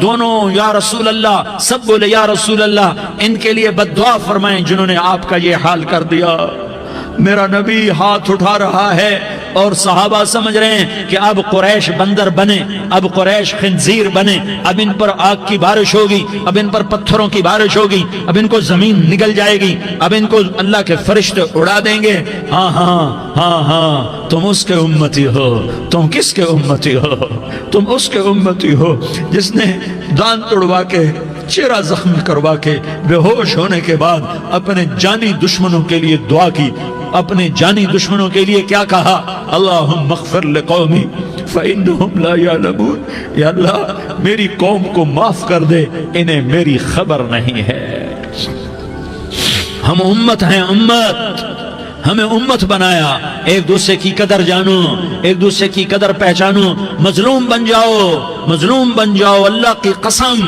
دونوں یا رسول اللہ، سب بولے یا رسول اللہ ان کے لیے بد دعا فرمائیں جنہوں نے آپ کا یہ حال کر دیا۔ میرا نبی ہاتھ اٹھا رہا ہے اور صحابہ سمجھ رہے ہیں کہ اب قریش بندر بنے، اب قریش خنزیر بنے، اب ان پر آگ کی بارش ہوگی، اب ان پر پتھروں کی بارش ہوگی، اب ان کو زمین نگل جائے گی، اب ان کو اللہ کے فرشتے اڑا دیں گے۔ ہاں ہاں ہاں ہاں، تم اس کے امتی ہو۔ تم کس کے امتی ہو؟ تم اس کے امتی ہو جس نے دان توڑوا کے، چہرہ زخمی کروا کے، بے ہوش ہونے کے بعد اپنے جانی دشمنوں کے لیے دعا کی، اپنے جانی دشمنوں کے لیے کیا کہا؟ اللہم اغفر لقومی فإنہم لا یعلمون، یا اللہ میری قوم کو معاف کر دے، انہیں میری خبر نہیں ہے۔ ہم امت ہیں، امت، ہمیں امت بنایا۔ ایک دوسرے کی قدر جانو، ایک دوسرے کی قدر پہچانو، مظلوم بن جاؤ، مظلوم بن جاؤ۔ اللہ کی قسم،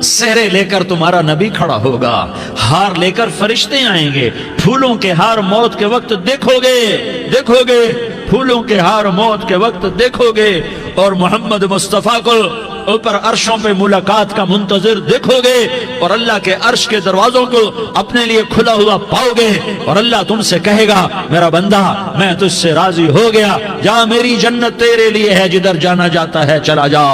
سہرے لے کر تمہارا نبی کھڑا ہوگا، ہار لے کر فرشتے آئیں گے، پھولوں کے ہار موت کے وقت دیکھو گے، دیکھو گے، پھولوں کے ہار موت کے وقت دیکھو گے، اور محمد مصطفیٰ کو اوپر عرشوں پہ ملاقات کا منتظر دیکھو گے، اور اللہ کے عرش کے دروازوں کو اپنے لیے کھلا ہوا پاؤ گے، اور اللہ تم سے کہے گا میرا بندہ میں تجھ سے راضی ہو گیا، جا میری جنت تیرے لیے ہے، جدھر جانا جاتا ہے چلا جا۔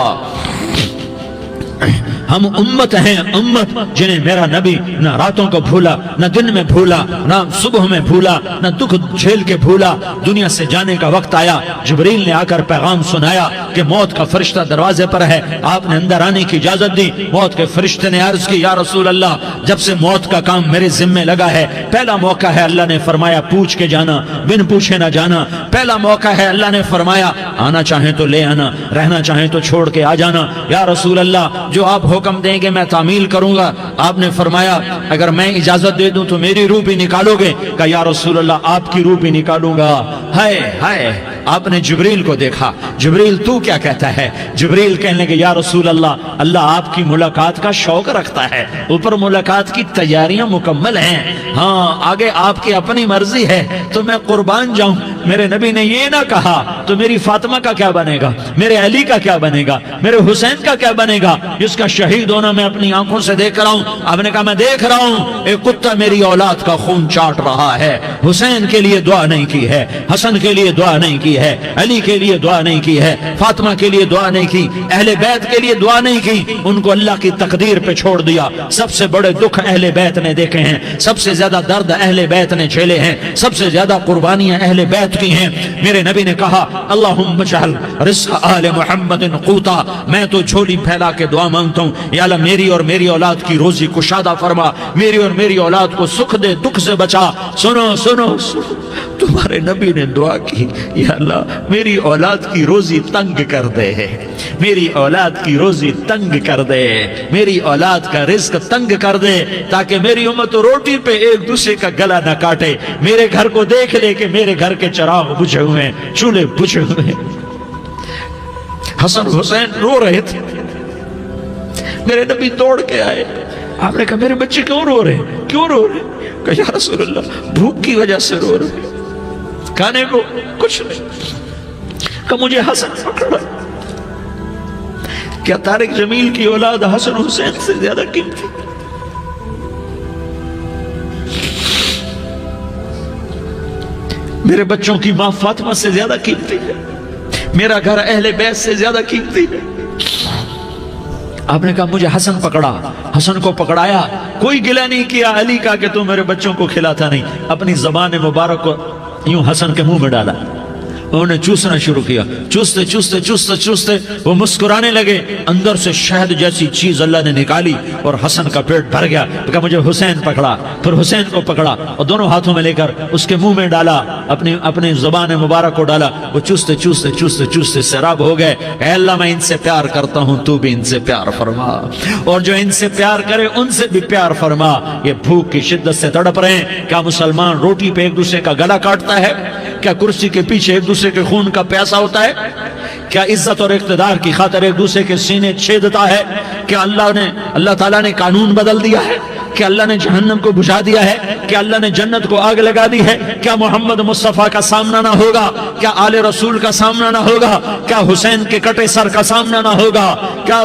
ہم امت ہیں، امت جنہیں میرا نبی نہ راتوں کو بھولا، نہ دن میں بھولا، نہ صبح میں بھولا، نہ دکھ جھیل کے بھولا۔ دنیا سے جانے کا وقت آیا، جبریل نے آ کر پیغام سنایا کہ موت کا فرشتہ دروازے پر ہے، آپ نے اندر آنے کی اجازت دی۔ موت کے فرشتے نے عرض کی یا رسول اللہ جب سے موت کا کام میرے ذمے لگا ہے، پہلا موقع ہے اللہ نے فرمایا پوچھ کے جانا، بن پوچھے نہ جانا۔ پہلا موقع ہے اللہ نے فرمایا آنا چاہیں تو لے آنا، رہنا چاہیں تو چھوڑ کے آ جانا۔ یا رسول اللہ جو آپ حکم دیں گے میں تعمیل کروں گا۔ آپ نے فرمایا اگر میں اجازت دے دوں تو میری روح بھی نکالو گے؟ کہا یا رسول اللہ آپ کی روح بھی نکالوں گا۔ ہائے ہائے، آپ نے جبریل کو دیکھا، جبریل تو کیا کہتا ہے؟ جبریل کہنے لگے یا رسول اللہ اللہ آپ کی ملاقات کا شوق رکھتا ہے، اوپر ملاقات کی تیاریاں مکمل ہیں، ہاں آگے آپ کی اپنی مرضی ہے تو میں قربان جاؤں۔ میرے نبی نے یہ نہ کہا تو میری فاطمہ کا کیا بنے گا، میرے علی کا کیا بنے گا، میرے حسین کا کیا بنے گا جس کا شہید ہونا میں اپنی آنکھوں سے دیکھ رہا ہوں۔ آپ نے کہا میں دیکھ رہا ہوں ایک کتا میری اولاد کا خون چاٹ رہا ہے۔ حسین کے لیے دعا نہیں کی ہے، حسن کے لیے دعا نہیں کی ہے، علی کے لیے دعا نہیں کی ہے، فاطمہ کے لیے دعا نہیں کی، اہل بیت کے لیے دعا نہیں کی، ان کو اللہ کی تقدیر پہ چھوڑ دیا۔ سب سے بڑے دکھ اہل بیت نے دیکھے ہیں، سب سے زیادہ درد اہل بیت نے جھیلے ہیں، سب سے زیادہ قربانیاں اہل بیت کی ہیں۔ میرے نبی نے کہا اللہم اجعل رزق آل محمد قوتا، میں تو جھولی پھیلا کے دعا مانگتا ہوں یا اللہ میری اور میری اولاد کی روزی کشادہ فرما، میری اور میری اولاد کو سکھ دے، دکھ سے بچا۔ سنو سنو سنو، تمہارے نبی نے دعا کی یا اللہ میری اولاد کی روزی تنگ کر دے، میری اولاد کی روزی تنگ کر دے، میری اولاد کا رزق تنگ کر دے، تاکہ میری امت روٹی پہ ایک دوسرے کا گلا نہ کاٹے، میرے گھر کو دیکھ لے کہ میرے گھر کے چراغ بجھے ہوئے ہیں، چولہے بجھے ہوئے ہیں۔ حسن حسین رو رہے تھے، میرے نبی دوڑ کے آئے، آپ نے کہا میرے بچے کیوں رو رہے ہیں، کیوں رو رہے ہیں؟ کہا یا رسول اللہ بھوک کی وجہ سے رو رہے ہیں، کھانے کو کچھ نہیں۔ کہ مجھے حسن پکڑا، کیا طارق جمیل کی اولاد حسن حسین سے زیادہ قیمتی؟ میرے بچوں کی ماں فاطمہ سے زیادہ قیمتی ہے، میرا گھر اہل بیت سے زیادہ قیمتی ہے۔ آپ نے کہا مجھے حسن پکڑا، حسن کو پکڑایا، کوئی گلہ نہیں کیا علی کا کہ تو میرے بچوں کو کھلاتا نہیں، اپنی زبان مبارک کو یوں حسن کے منہ میں ڈالا، انہوں نے چوسنا شروع کیا، چوستے چوستے چوستے چوستے وہ مسکرانے لگے، اندر سے شہد جیسی چیز اللہ نے نکالی اور حسن کا پیٹ بھر گیا۔ کہا مجھے حسین پکڑا، پھر حسین کو پکڑا اور دونوں ہاتھوں میں لے کر اس کے منہ میں ڈالا، اپنی زبان مبارک کو ڈالا، وہ چوستے چوستے چوستے چوستے سیراب ہو گئے۔ اے اللہ میں ان سے پیار کرتا ہوں، تو بھی ان سے پیار فرما، اور جو ان سے پیار کرے ان سے بھی پیار فرما۔ یہ بھوک کی شدت سے تڑپ رہے ہیں، کیا مسلمان روٹی پہ ایک دوسرے کا گلا کاٹتا ہے؟ کیا کرسی کے پیچھے ایک دوسرے کے خون کا پیاسا ہوتا ہے؟ کیا عزت اور اقتدار کی خاطر ایک دوسرے کے سینے چھیدتا ہے؟ کیا اللہ تعالیٰ نے قانون بدل دیا ہے؟ کیا اللہ نے جہنم کو بجھا دیا ہے؟ کیا اللہ نے جنت کو آگ لگا دی ہے؟ کیا محمد مصطفیٰ کا سامنا نہ ہوگا؟ کیا آل رسول کا سامنا نہ ہوگا؟ کیا حسین کے کٹے سر کا سامنا نہ ہوگا؟ کیا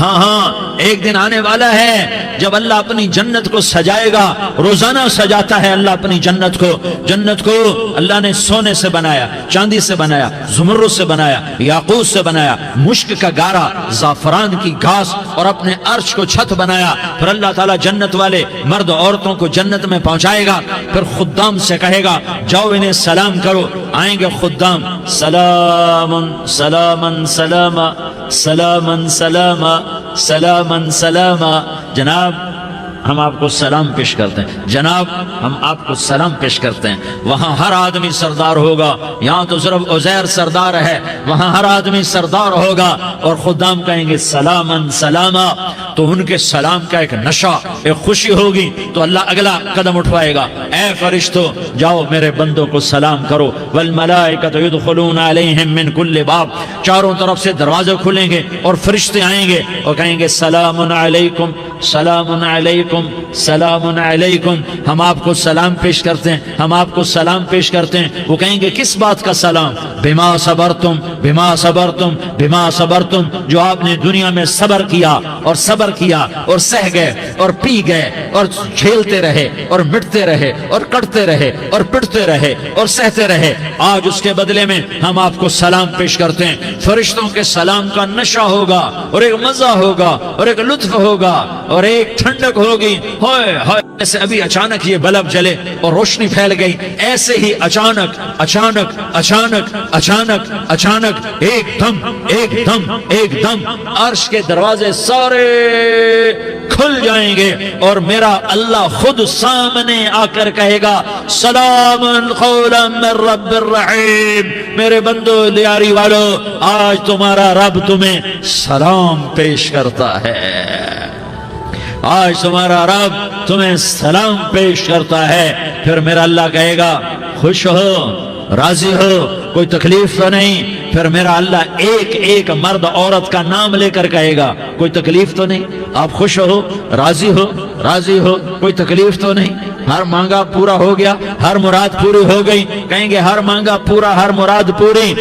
ہاں ہاں ایک دن آنے والا ہے جب اللہ اپنی جنت کو سجائے گا. روزانہ سجاتا ہے اللہ اپنی جنت کو. جنت کو اللہ نے سونے سے بنایا, چاندی سے بنایا, زمرد سے بنایا, یاقوت سے بنایا, مشک کا گارا, زعفران کی گھاس اور اپنے عرش کو چھت بنایا. پھر اللہ تعالیٰ جنت والے مرد عورتوں کو جنت میں پہنچائے گا. پھر خدام سے کہے گا جاؤ انہیں سلام کرو. آئیں گے خدام, سلامن سلامن سلاما سلامن سلاما سلامن سلاما. جناب ہم آپ کو سلام پیش کرتے ہیں, جناب ہم آپ کو سلام پیش کرتے ہیں. وہاں ہر آدمی سردار ہوگا. یہاں تو صرف عزیر سردار ہے, وہاں ہر آدمی سردار ہوگا. اور خدام کہیں گے سلامن سلاما, تو ان کے سلام کا ایک نشہ, ایک خوشی ہوگی. تو اللہ اگلا قدم اٹھوائے گا, اے فرشتوں جاؤ میرے بندوں کو سلام کرو. والملائکۃ یدخلون علیہم من کل باب, چاروں طرف سے دروازے کھلیں گے اور فرشتے آئیں گے اور کہیں گے سلام علیکم سلام علیکم سلام علیکم. ہم آپ کو سلام پیش کرتے ہیں, ہم آپ کو سلام پیش کرتے ہیں. وہ کہیں گے کس بات کا سلام؟ بما صبرتم بما صبرتم بما صبرتم, جو آپ نے دنیا میں صبر کیا اور صبر کیا اور سہ گئے اور پی گئے اور کھیلتے رہے اور مٹتے رہے اور کٹتے رہے اور پٹتے رہے اور سہتے رہے. آج اس کے بدلے میں ہم آپ کو سلام پیش کرتے ہیں. فرشتوں کے سلام کا نشہ ہوگا اور ایک مزہ ہوگا اور ایک لطف ہوگا اور ایک ٹھنڈک ہوگی. ہوئے ہوئے, ایسے ابھی اچانک یہ بلب جلے اور روشنی پھیل گئی, ایسے ہی اچانک اچانک اچانک اچانک اچانک ایک دم ایک دم ایک دم عرش کے دروازے سارے کھل جائیں گے اور میرا اللہ خود سامنے آ کر کہے گا سلام قولا من رب الرحیم. میرے بندو لیاری والو, آج تمہارا رب تمہیں سلام پیش کرتا ہے. آج تمہارا رب تمہیں سلام پیش کرتا ہے. پھر میرا اللہ کہے گا خوش ہو, راضی ہو, کوئی تکلیف تو نہیں. پھر میرا اللہ ایک ایک مرد عورت کا نام لے کر کہے گا کوئی تکلیف تو نہیں, آپ خوش ہو, راضی ہو, راضی ہو, کوئی تکلیف تو نہیں, ہر مانگا پورا ہو گیا, ہر مراد پوری ہو گئی. کہیں گے ہر مانگا پورا, ہر مراد پوری.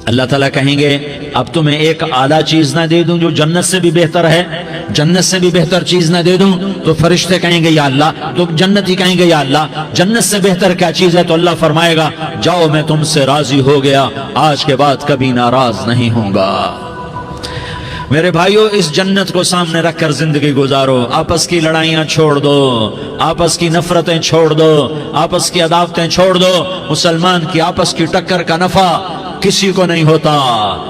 اللہ تعالیٰ کہیں گے اب تمہیں ایک اعلیٰ چیز نہ دے دوں جو جنت سے بھی بہتر ہے, جنت سے بھی بہتر چیز نہ دے دوں؟ تو فرشتے کہیں گے یا اللہ, تو جنتی کہیں گے یا اللہ جنت سے بہتر کیا چیز ہے؟ تو اللہ فرمائے گا جاؤ میں تم سے راضی ہو گیا, آج کے بعد کبھی ناراض نہیں ہوں گا. میرے بھائیو, اس جنت کو سامنے رکھ کر زندگی گزارو. آپس کی لڑائیاں چھوڑ دو, آپس کی نفرتیں چھوڑ دو, آپس کی عداوتیں چھوڑ دو. مسلمان کی آپس کی ٹکر کا نفع کسی کو نہیں ہوتا,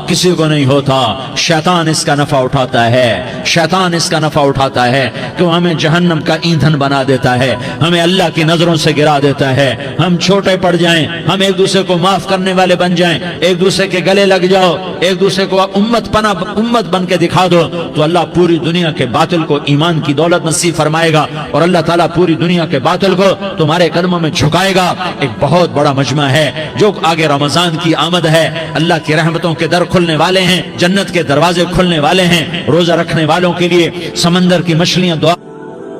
کسی کو نہیں ہوتا. شیطان اس کا نفع اٹھاتا ہے, شیطان اس کا نفع اٹھاتا ہے کہ وہ ہمیں جہنم کا ایندھن بنا دیتا ہے, ہمیں اللہ کی نظروں سے گرا دیتا ہے. ہم چھوٹے پڑ جائیں, ہم ایک دوسرے کو معاف کرنے والے بن جائیں, ایک دوسرے کے گلے لگ جاؤ, ایک دوسرے کو امت بن کے دکھا دو, تو اللہ پوری دنیا کے باطل کو ایمان کی دولت نصیب فرمائے گا اور اللہ تعالیٰ پوری دنیا کے باطل کو تمہارے قدموں میں جھکائے گا. ایک بہت بڑا مجمع ہے جو آگے رمضان کی آمد ہے. اللہ کی رحمتوں کے در کھلنے والے ہیں, جنت کے دروازے کھلنے والے ہیں. روزہ رکھنے والوں کے لیے سمندر کی مچھلیاں دعا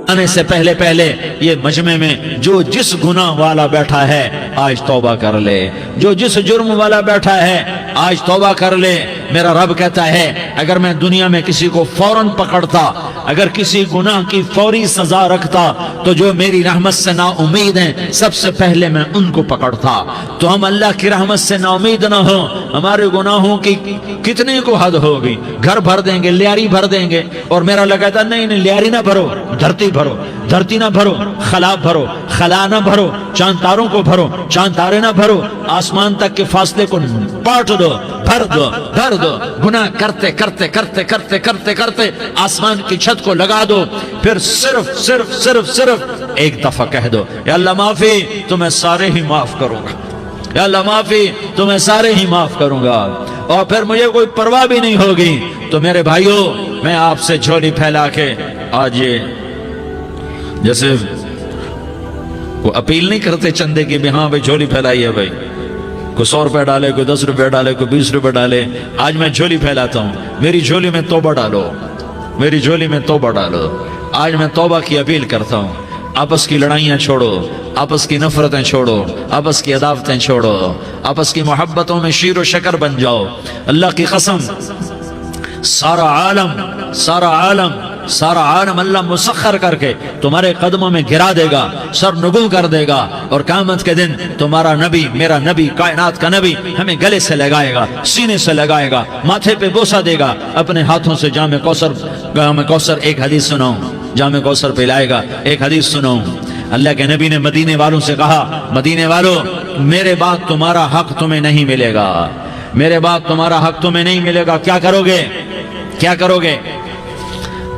آنے سے پہلے پہلے یہ مجمع میں جو جس گناہ والا بیٹھا ہے آج توبہ کر لے, جو جس جرم والا بیٹھا ہے آج توبہ کر لے. میرا رب کہتا ہے اگر میں دنیا میں کسی کو فوراً پکڑتا, اگر کسی گناہ کی فوری سزا رکھتا, تو جو میری رحمت سے نا امید ہیں سب سے پہلے میں ان کو پکڑتا. تو ہم اللہ کی رحمت سے نا امید نہ ہو, ہمارے گناہوں کی کتنے کو حد ہوگی, گھر بھر دیں گے, لیاری بھر دیں گے. اور میرا اللہ کہتا نہیں نہیں, لیاری نہ بھرو, دھرتی بھرو, دھرتی نہ بھرو, خلا بھرو, خلا نہ بھرو, چاند تاروں کو بھرو, چاند تارے نہ بھرو, آسمان تک کے فاصلے کو پاٹ دو, بھر دو, بھر دو. گناہ کرتے کرتے کرتے کرتے کرتے کرتے آسمان کی چھت کو لگا دو. پھر صرف صرف صرف صرف ایک دفعہ کہہ دو یا اللہ معافی, تو میں سارے ہی معاف کروں گا. یا اللہ معافی, تو میں سارے ہی معاف کروں گا. اور پھر مجھے کوئی پرواہ بھی نہیں ہوگی. تو میرے بھائیو, میں آپ سے جھولی پھیلا کے آج یہ جیسے وہ اپیل نہیں کرتے چندے کی بھی ہاں بھائی جھولی پھیلائی ہے, بھائی کوئی 100 روپے ڈالے, کوئی 10 روپے ڈالے, کوئی 20 روپے ڈالے. آج میں جھولی پھیلاتا ہوں, میری جھولی میں توبہ ڈالو, میری جھولی میں توبہ ڈالو. آج میں توبہ کی اپیل کرتا ہوں. آپس کی لڑائیاں چھوڑو, آپس کی نفرتیں چھوڑو, آپس کی عداوتیں چھوڑو, آپس کی محبتوں میں شیر و شکر بن جاؤ. اللہ کی قسم سارا عالم اللہ مسخر کر کے تمہارے قدموں میں گرا دے گا، سر نگو کر دے گا، اور قیامت کے دن تمہارا نبی، میرا نبی، کائنات کا نبی ہمیں گلے سے لگائے گا، سینے سے لگائے گا، ماتھے پہ بوسہ دے گا، اپنے ہاتھوں سے جام کوثر ایک حدیث سناؤں، جام کوثر پلائے گا، ایک حدیث سناؤں۔ اللہ کے نبی نے مدینے والوں سے کہا، مدینے والوں میرے بعد تمہارا حق تمہیں نہیں ملے گا، میرے بعد تمہارا حق تمہیں نہیں ملے گا، کیا کرو گے؟ کیا کرو گے؟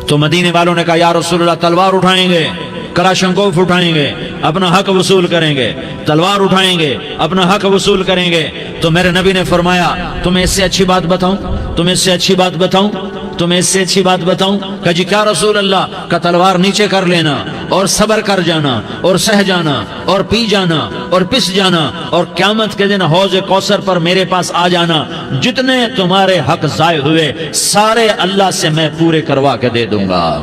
تو مدینے والوں نے کہا یا رسول اللہ تلوار اٹھائیں گے، کراشنکوف اٹھائیں گے، اپنا حق وصول کریں گے، تلوار اٹھائیں گے، اپنا حق وصول کریں گے۔ تو میرے نبی نے فرمایا تمہیں اس سے اچھی بات بتاؤں، تمہیں اس سے اچھی بات بتاؤں، تمہیں اس سے اچھی بات بتاؤں؟ کہ جی کیا رسول اللہ؟ کا تلوار نیچے کر لینا اور صبر کر جانا اور سہ جانا اور پی جانا اور پس جانا، اور قیامت کے دن حوض کوثر پر میرے پاس آ جانا، جتنے تمہارے حق ضائع ہوئے سارے اللہ سے میں پورے کروا کے دے دوں گا۔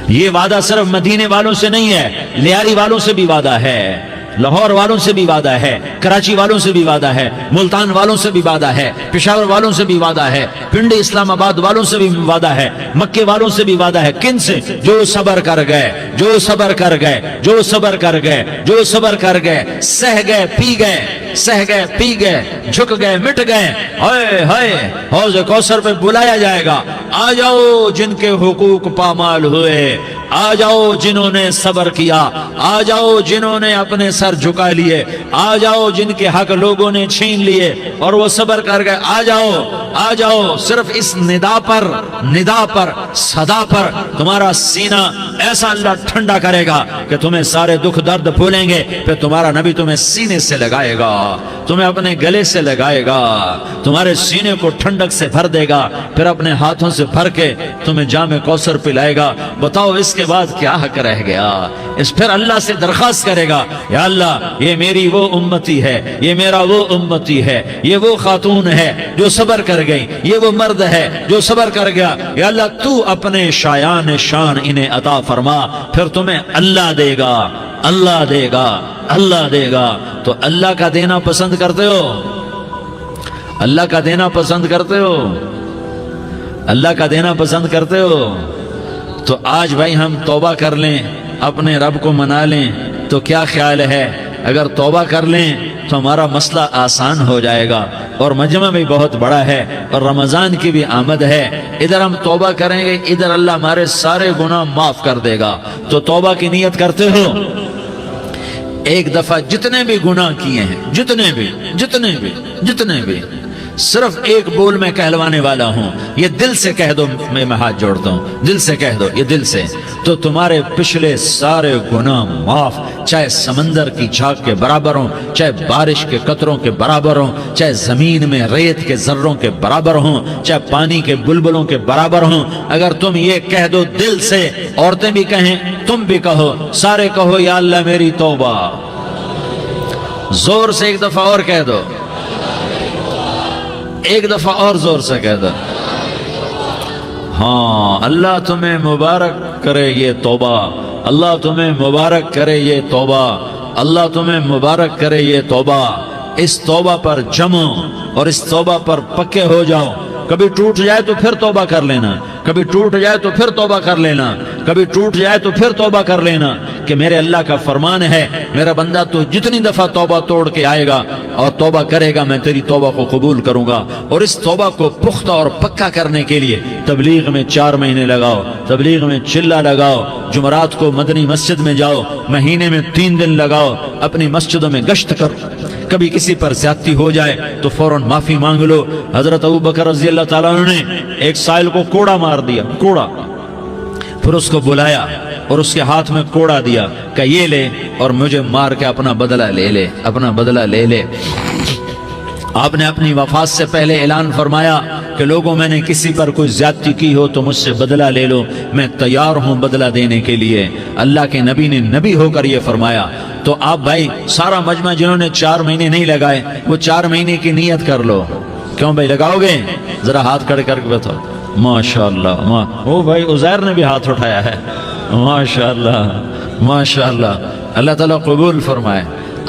یہ وعدہ صرف مدینے والوں سے نہیں ہے، لیاری والوں سے بھی وعدہ ہے، لاہور والوں سے بھی وعدہ ہے، کراچی والوں سے بھی وعدہ ہے، ملتان والوں سے بھی وعدہ ہے، پشاور والوں سے بھی وعدہ ہے، پنڈی اسلام آباد والوں سے بھی وعدہ ہے، مکے والوں سے بھی وعدہ ہے۔ کن سے؟ جو صبر کر گئے، جو صبر کر گئے، جو صبر کر گئے، جو صبر کر گئے، سہ گئے، پی گئے، سہ گئے، پی گئے، جھک گئے، مٹ گئے، ہائے ہائے حوض کوثر پہ بلایا جائے گا، آ جاؤ جن کے حقوق پامال ہوئے، آ جاؤ جنہوں نے صبر کیا، آ جاؤ جنہوں نے اپنے سر جھکا لیے، آ جاؤ جن کے حق لوگوں نے چھین لیے اور وہ صبر کر گئے، آ جاؤ، آ جاؤ۔ صرف اس ندا پر صدا پر تمہارا سینہ ایسا اللہ ٹھنڈا کرے گا کہ تمہیں سارے دکھ درد بھولیں گے، پھر تمہارا نبی تمہیں سینے سے لگائے گا، تمہیں اپنے گلے سے لگائے گا، تمہارے سینے کو ٹھنڈک سے بھر دے گا، پھر اپنے ہاتھوں سے بھر کے تمہیں جام کوثر پلائے گا۔ بتاؤ اس کے بعد کیا حق رہ گیا؟ اس پھر اللہ سے درخواست کرے گا، یا اللہ یہ میری وہ امتی ہے، یہ میرا وہ امتی ہے، یہ وہ خاتون ہے جو صبر کر گئی، یہ وہ مرد ہے جو صبر کر گیا، یا اللہ تو اپنے شایان شان انہیں عطا فرما، پھر تمہیں اللہ دے گا، اللہ دے گا، اللہ دے گا۔ تو اللہ کا دینا پسند کرتے ہو؟ اللہ کا دینا پسند کرتے ہو؟ اللہ کا دینا پسند کرتے ہو؟ تو آج بھائی ہم توبہ کر لیں، اپنے رب کو منا لیں، تو کیا خیال ہے اگر توبہ کر لیں تو ہمارا مسئلہ آسان ہو جائے گا، اور مجمع بھی بہت بڑا ہے اور رمضان کی بھی آمد ہے، ادھر ہم توبہ کریں گے، ادھر اللہ ہمارے سارے گناہ معاف کر دے گا۔ تو توبہ کی نیت کرتے ہو؟ ایک دفعہ جتنے بھی گناہ کیے ہیں، جتنے بھی صرف ایک بول میں کہلوانے والا ہوں، یہ دل سے کہہ دو، میں ہاتھ جوڑتا ہوں، دل سے کہہ دو، یہ دل سے، تو تمہارے پچھلے سارے گناہ معاف، چاہے سمندر کی جھاگ کے برابر ہوں، چاہے بارش کے قطروں کے برابر ہوں، چاہے زمین میں ریت کے ذروں کے برابر ہوں، چاہے پانی کے بلبلوں کے برابر ہوں۔ اگر تم یہ کہہ دو دل سے، عورتیں بھی کہیں، تم بھی کہو، سارے کہو یا اللہ میری توبہ، زور سے ایک دفعہ اور کہہ دو، ایک دفعہ اور زور سے کہہ دو۔ ہاں، اللہ تمہیں مبارک کرے یہ توبہ، اللہ تمہیں مبارک کرے یہ توبہ، اللہ تمہیں مبارک کرے یہ توبہ۔ اس توبہ پر جمو اور اس توبہ پر پکے ہو جاؤ۔ کبھی ٹوٹ جائے تو پھر توبہ کر لینا، کبھی ٹوٹ جائے تو پھر توبہ کر لینا، کبھی ٹوٹ جائے تو پھر توبہ کر لینا، کہ میرے اللہ کا فرمان ہے، میرا بندہ تو جتنی دفعہ توبہ توڑ کے آئے گا اور توبہ کرے گا، میں تیری توبہ کو قبول کروں گا۔ اور اس توبہ کو پختہ اور پکا کرنے کے لیے تبلیغ میں 4 مہینے لگاؤ، تبلیغ میں چلہ لگاؤ، جمعرات کو مدنی مسجد میں جاؤ، مہینے میں 3 دن لگاؤ، اپنی مسجدوں میں گشت کرو۔ کبھی کسی پر زیادتی ہو جائے تو فوراً معافی مانگ لو۔ حضرت ابوبکر رضی اللہ تعالیٰ عنہ نے ایک سائل کو کوڑا مار دیا، کوڑا، پھر اس کو بلایا اور اس کے ہاتھ میں کوڑا دیا کہ یہ لے اور مجھے مار کے اپنا بدلہ لے لے، اپنا بدلہ لے لے۔ آپ نے اپنی وفات سے پہلے اعلان فرمایا کہ لوگوں میں نے کسی پر کوئی زیادتی کی ہو تو مجھ سے بدلہ لے لو، میں تیار ہوں بدلہ دینے کے لیے۔ اللہ کے نبی نے نبی ہو کر یہ فرمایا۔ تو آپ بھائی سارا مجمع جنہوں نے 4 مہینے نہیں لگائے، وہ 4 مہینے کی نیت کر لو۔ کیوں بھائی لگاؤ گے؟ ذرا ہاتھ کھڑے کر کے بتاؤ۔ ماشاءاللہ، وہ بھائی عزیر نے بھی ہاتھ اٹھایا ہے، ماشاءاللہ ماشاءاللہ، اللہ تعالیٰ قبول فرمائے۔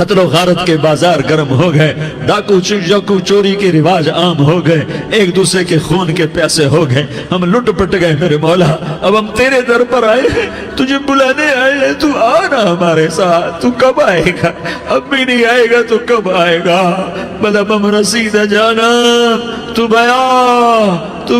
قتل و غارت کے بازار گرم ہو گئے، ڈاکو چوری کے رواج عام ہو گئے، ایک دوسرے کے خون کے پیاسے ہو گئے، ہم لٹ پٹ گئے میرے مولا۔ اب ہم تیرے در پر آئے ہیں، تجھے بلانے آئے ہیں، تو آنا ہمارے ساتھ۔ تو کب آئے گا؟ اب بھی نہیں آئے گا تو کب آئے گا؟ مطلب ہم رسید جانا، تو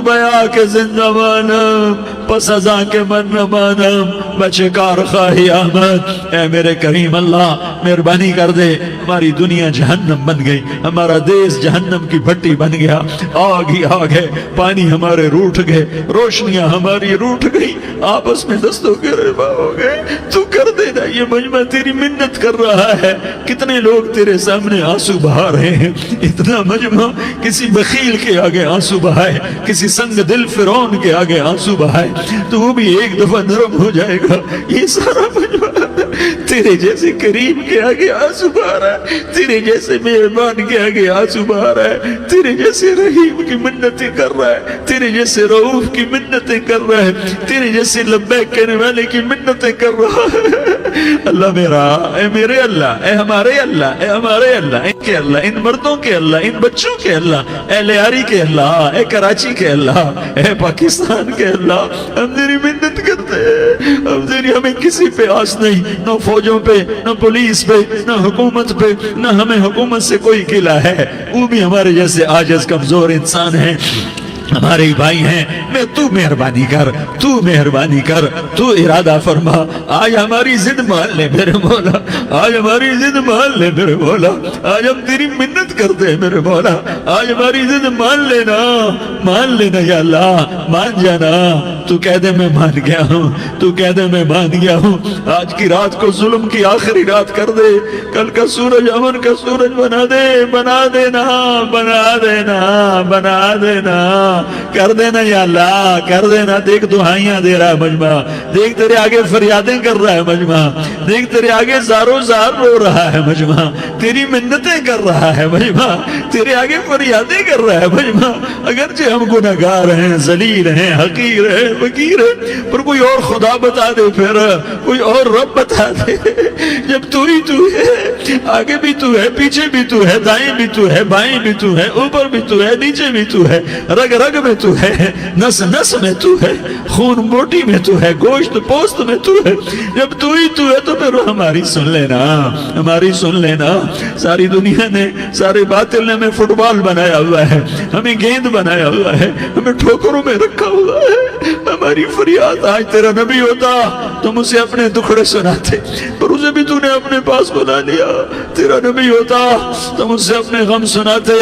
بیا کے زندہ مانم، پس ازاں کے من نہ مانم، بچے کار خواہی آمد۔ اے میرے کریم اللہ مہربانی کر دے، ہماری دنیا جہنم بن گئی، ہمارا دیس جہنم کی بھٹی بن گیا، آگ ہی آگ ہے، پانی ہمارے روٹھ گئے، روشنیاں ہماری روٹھ گئی، آپس میں دستوں کے ربا ہو گئے۔ تو کر دینا، یہ مجمع تیری منت کر رہا ہے۔ کتنے لوگ تیرے سامنے آنسو بہا رہے ہیں، اتنا مجمع کسی بخیل کے آگے آنسو بہائے، کسی سنگ دل فرعون کے آگے آنسو بہائے تو وہ بھی ایک دفعہ نرم ہو جائے گا۔ یہ سارا مجمع تیرے جیسے کریم کے آگے آنسو بہا رہا ہے، تیرے جیسے مہربان کے آگے آنسو بہا رہا ہے، تیرے جیسے رحیم کی منتیں کر رہا ہے، تیرے جیسے رؤوف کی منتیں کر رہا ہے، تیرے جیسے لبیک کہنے والے کی منتیں کر رہا ہے۔ اللہ میرا، اے میرے اللہ، اے ہمارے اللہ، اے ہمارے اللہ، ان کے اللہ، ان مردوں کے اللہ، ان بچوں کے اللہ، اے لیاری کے اللہ، اے کراچی کے اللہ، اے پاکستان کے اللہ، ہم تیری منت کرتے ہیں، ہمیں کسی پہ آس نہیں، نہ فوجوں پہ، نہ پولیس پہ، نہ حکومت پہ، نہ ہمیں حکومت سے کوئی قلعہ ہے، وہ بھی ہمارے جیسے عاجز کمزور انسان ہیں، ہمارے بھائی ہیں۔ میں تو مہربانی کر، تو مہربانی کر، تو ارادہ فرما، آج ہماری ضد مان لے میرے مولا، آج ہماری ضد مان لے میرے مولا، آج ہم تیری منت کرتے ہیں میرے مولا، آج ہماری ضد مان لینا یا اللہ، مان جانا۔ تو کہہ دے میں مان گیا ہوں، تو کہہ دے میں مان گیا ہوں۔ آج کی رات کو ظلم کی آخری رات کر دے، کل کا سورج امن کا سورج بنا دے، بنا دینا، بنا دینا، بنا دینا، کر دینا یا اللہ، کر دینا۔ دیکھ دعائیاں دے رہا ہے مجمع، دیکھ تیرے آگے فریادیں کر رہا ہے مجمع، دیکھ تیرے آگے زارو زار رو رہا ہے مجمع، تیری منتیں کر رہا ہے مجمع، تیرے آگے فریادیں کر رہا ہے مجمع۔ اگرچہ ہم گناہگار ہیں، ذلیل ہیں، حقیر ہیں، فقیر ہیں، پر کوئی اور خدا بتا دے، پھر کوئی اور رب بتا دے۔ جب تو ہی تو ہے، آگے بھی تو ہے، پیچھے بھی تو ہے، دائیں بھی تو ہے، بائیں بھی تو ہے، اوپر بھی تو ہے، نیچے بھی تو ہے، رگ رگ میں تو ہے، نس نس میں تو ہے، خون بوٹی میں تو ہے، گوشت پوست میں تو ہے۔ جب تو ہی تو ہے تو پھر ہماری سن لینا، ہماری سن لینا۔ ساری دنیا نے، سارے باطل نے ہمیں فٹ بال بنایا ہوا ہے، ہمیں گیند بنایا ہوا ہے، ہمیں ٹھوکروں میں رکھا ہوا ہے۔ ہماری فریاد، آج تیرا نبی ہوتا تم اسے اپنے دکھڑے سناتے، پر اسے بھی تو نے اپنے پاس بنا لیا۔ تیرا نبی ہوتا تم اسے اپنے غم سناتے،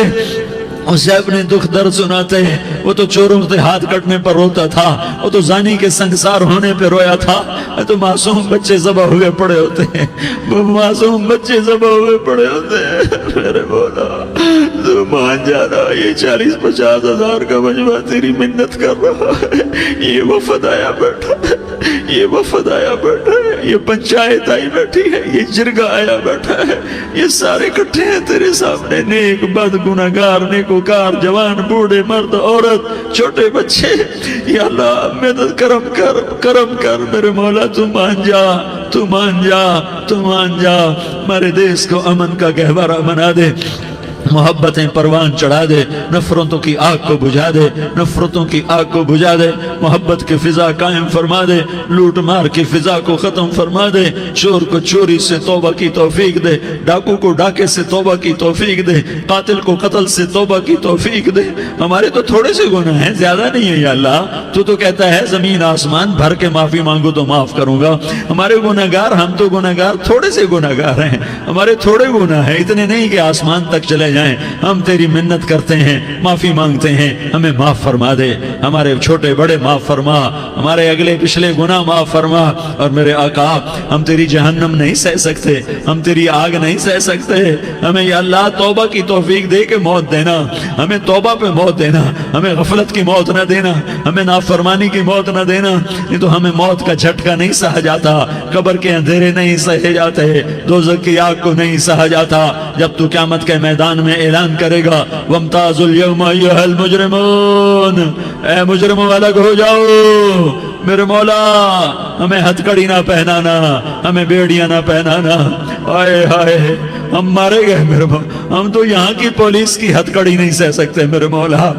اسے اپنے دکھ درد سناتے۔ وہ تو چوروں کے ہاتھ کٹنے پر روتا تھا، وہ تو زانی کے سنگسار ہونے پہ رویا تھا، تو معصوم بچے ذبح ہوئے پڑے ہوتے ہیں، وہ معصوم بچے ذبح ہوئے پڑے ہوتے ہیں۔ میرے مولا تو مان جانا، یہ 40-50 ہزار کا مجمع تیری منت کر رہا ہے، یہ وفد آیا بیٹھا ہے، یہ وفد آیا بیٹھا ہے، یہ پنچایت آئی بیٹھی ہے، یہ جرگہ آیا بیٹھا ہے، یہ سارے اکٹھے ہیں تیرے سامنے، نیک بد گناہگار نیکوکار، جوان بوڑھے مرد عورت چھوٹے بچے۔ یا اللہ مدد کرم کر، کرم کر میرے مولا، تو مان جا، تو مان جا، تو مان جا، ہمارے دیس کو امن کا گہوارہ بنا دے، محبتیں پروان چڑھا دے، نفرتوں کی آگ کو بجھا دے، نفرتوں کی آگ کو بجھا دے، محبت کی فضا قائم فرما دے، لوٹ مار کی فضا کو ختم فرما دے، چور کو چوری سے توبہ کی توفیق دے، ڈاکو کو ڈاکے سے توبہ کی توفیق دے، قاتل کو قتل سے توبہ کی توفیق دے۔ ہمارے تو تھوڑے سے گناہ ہیں، زیادہ نہیں ہے یا اللہ، تو کہتا ہے زمین آسمان بھر کے معافی مانگو تو معاف کروں گا۔ ہمارے گناہگار، ہم تو گناہگار تھوڑے سے گناہگار ہیں، ہمارے تھوڑے گناہ ہیں، اتنے نہیں کہ آسمان تک چلے جائیں۔ ہم تیری منت کرتے ہیں، معافی مانگتے ہیں، ہمیں معاف فرما دے، ہمارے چھوٹے بڑے معاف فرما، ہمارے اگلے پچھلے گناہ معاف فرما۔ اور میرے آقا ہم تیری جہنم نہیں سہ سکتے، ہم تیری آگ نہیں سہ سکتے، ہمیں یا اللہ توبہ کی توفیق دے کے موت دینا، ہمیں توبہ پہ موت دینا، ہمیں غفلت کی موت نہ دینا، ہمیں نافرمانی کی موت نہ دینا، نہیں تو ہمیں موت کا جھٹکا نہیں سہا جاتا، قبر کے اندھیرے نہیں سہے جاتے، دوزخ کی آگ کو نہیں سہا جاتا۔ جب تو قیامت کے میدان میں اعلان کرے گا وَامْتَازُوا الْيَوْمَ أَيُّهَا الْمُجْرِمُونَ، اے مجرموں الگ ہو جاؤ، میرے مولا ہمیں ہتھکڑی نہ پہنانا، ہمیں بیڑیاں نہ پہنانا، آئے ہائے ہم مارے گئے میرے مولا، ہم تو یہاں کی پولیس کی ہتھکڑی نہیں سہ سکتے میرے مولا،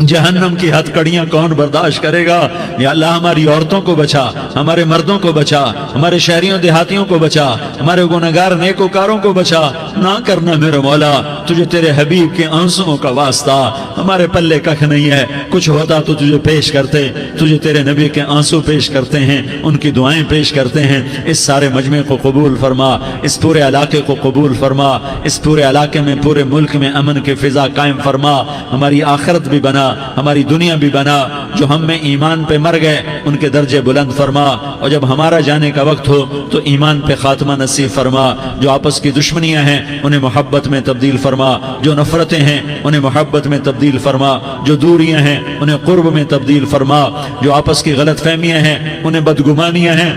جہنم کی ہتھکڑیاں کون برداشت کرے گا؟ یا اللہ ہماری عورتوں کو بچا، ہمارے مردوں کو بچا، ہمارے شہریوں دیہاتیوں کو بچا، ہمارے گنہگار نیکوکاروں کو بچا، نہ کرنا میرے مولا، تجھے تیرے حبیب کے آنسوؤں کا واسطہ، ہمارے پلے ککھ نہیں ہے، کچھ ہوتا تو تجھے پیش کرتے، تجھے تیرے نبی کے آنسو پیش کرتے ہیں، ان کی دعائیں پیش کرتے ہیں، اس سارے مجمع کو قبول فرما، اس پورے علاقے کو قبول فرما، اس پورے علاقے میں پورے ملک میں امن کی فضا قائم فرما، ہماری آخرت بھی بنا، ہماری دنیا بھی بنا، جو ہم میں ایمان پہ مر گئے ان کے درجے بلند فرما، اور جب ہمارا جانے کا وقت ہو تو ایمان پہ خاتمہ نصیب فرما، جو آپس کی دشمنیاں ہیں انہیں محبت میں تبدیل فرما، جو نفرتیں ہیں انہیں محبت میں تبدیل فرما، جو دوریاں ہیں انہیں قرب میں تبدیل فرما، جو آپس کی غلط فہمیاں ہیں انہیں بدگمانیاں ہیں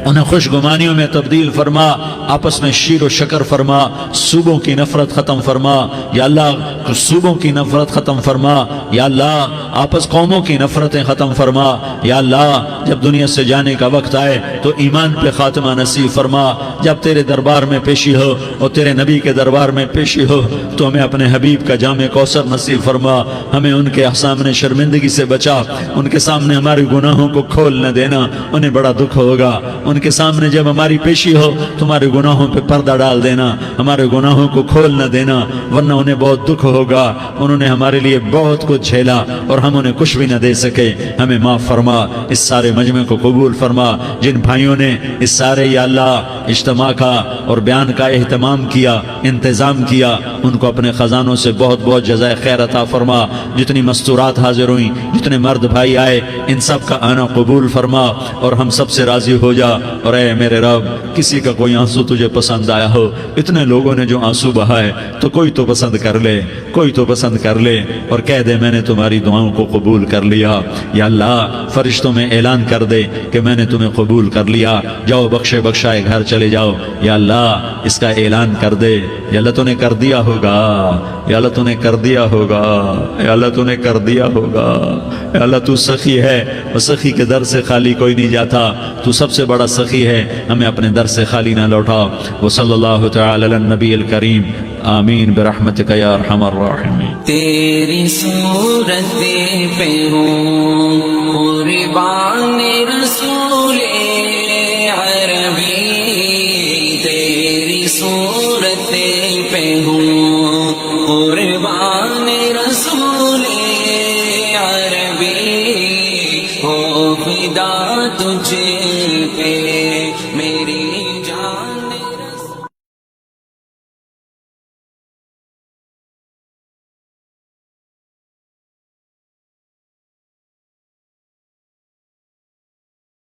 انہیں خوش گمانیوں میں تبدیل فرما، آپس میں شیر و شکر فرما، صوبوں کی نفرت ختم فرما یا اللہ، صوبوں کی نفرت ختم فرما یا اللہ، آپس قوموں کی نفرتیں ختم فرما یا اللہ، جب دنیا سے جانے کا وقت آئے تو ایمان پہ خاتمہ نصیب فرما، جب تیرے دربار میں پیشی ہو اور تیرے نبی کے دربار میں پیشی ہو تو ہمیں اپنے حبیب کا جام کوثر نصیب فرما، ہمیں ان کے سامنے شرمندگی سے بچا، ان کے سامنے ہمارے گناہوں کو کھول نہ دینا، انہیں بڑا دکھ ہوگا، ان کے سامنے جب ہماری پیشی ہو تمہارے گناہوں پہ پردہ ڈال دینا، ہمارے گناہوں کو کھول نہ دینا، ورنہ انہیں بہت دکھ ہوگا، انہوں نے ہمارے لیے بہت کچھ جھیلا اور ہم انہیں کچھ بھی نہ دے سکے، ہمیں معاف فرما، اس سارے مجمع کو قبول فرما، جن بھائیوں نے اس سارے یا اللہ اجتماع کا اور بیان کا اہتمام کیا، انتظام کیا، ان کو اپنے خزانوں سے بہت بہت جزائے خیر عطا فرما، جتنی مستورات حاضر ہوئیں، جتنے مرد بھائی آئے، ان سب کا آنا قبول فرما اور ہم سب سے راضی ہو جا، اور اے میرے رب کسی کا کوئی آنسو تجھے پسند آیا ہو، اتنے لوگوں نے جو آنسو بہائے تو کوئی تو پسند کر لے، کوئی تو پسند کر لے اور کہہ دے میں نے تمہاری دعاؤں کو قبول کر لیا، یا اللہ فرشتوں میں اعلان کر دے کہ میں نے تمہیں قبول کر لیا، جاؤ بخشے بخشائے گھر چلے جاؤ، یا اللہ اس کا اعلان کر دے، یا اللہ تو نے کر دیا ہوگا، یا اللہ تو نے کر دیا ہوگا، یا اللہ تو نے کر دیا ہوگا، یا اللہ تو سخی ہے اور سخی کے در سے خالی کوئی نہیں جاتا، تو سب سے بڑا سخی ہے، ہمیں اپنے در سے خالی نہ لوٹا، وصلی اللہ تعالی علی النبی الکریم، آمین برحمتک یا ارحم الراحمین۔ تیری صورت پہ ہوں قربان رسول عربی، تیری صورت پہ ہوں قربان رسول عربی، ہو فدا تجھ پہ